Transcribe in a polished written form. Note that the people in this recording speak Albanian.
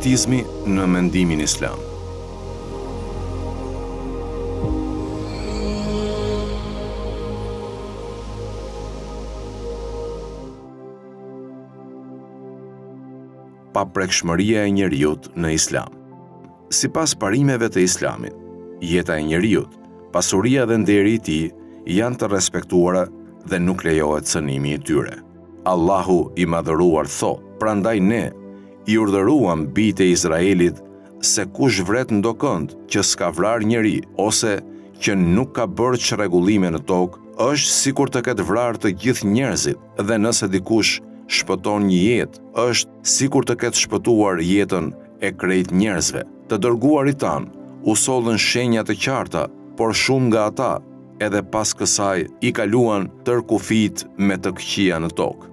Fanatizmi në mendimin islam. Paprekshmëria e njeriut në islam. Sipas parimeve të islamit, jeta e njeriut, pasuria dhe nderi i tij janë të respektuara dhe nuk lejohet cënimi i tyre. Allahu i madhëruar thot: "Prandaj ne i urdhëruam bijtë e Izraelit se kush vret ndokënd që s'ka vrarë njeri ose që nuk ka bërë çrregullime në tokë, është sikur të ketë vrarë të gjithë njerëzit, dhe nëse dikush shpëton një jetë, është sikur të ketë shpëtuar jetën e krejt njerëzve. Të dërguarit tan u sollën shenja të qarta, por shumë nga ata edhe pas kësaj i kaluan tërkufit me të këqija në tokë.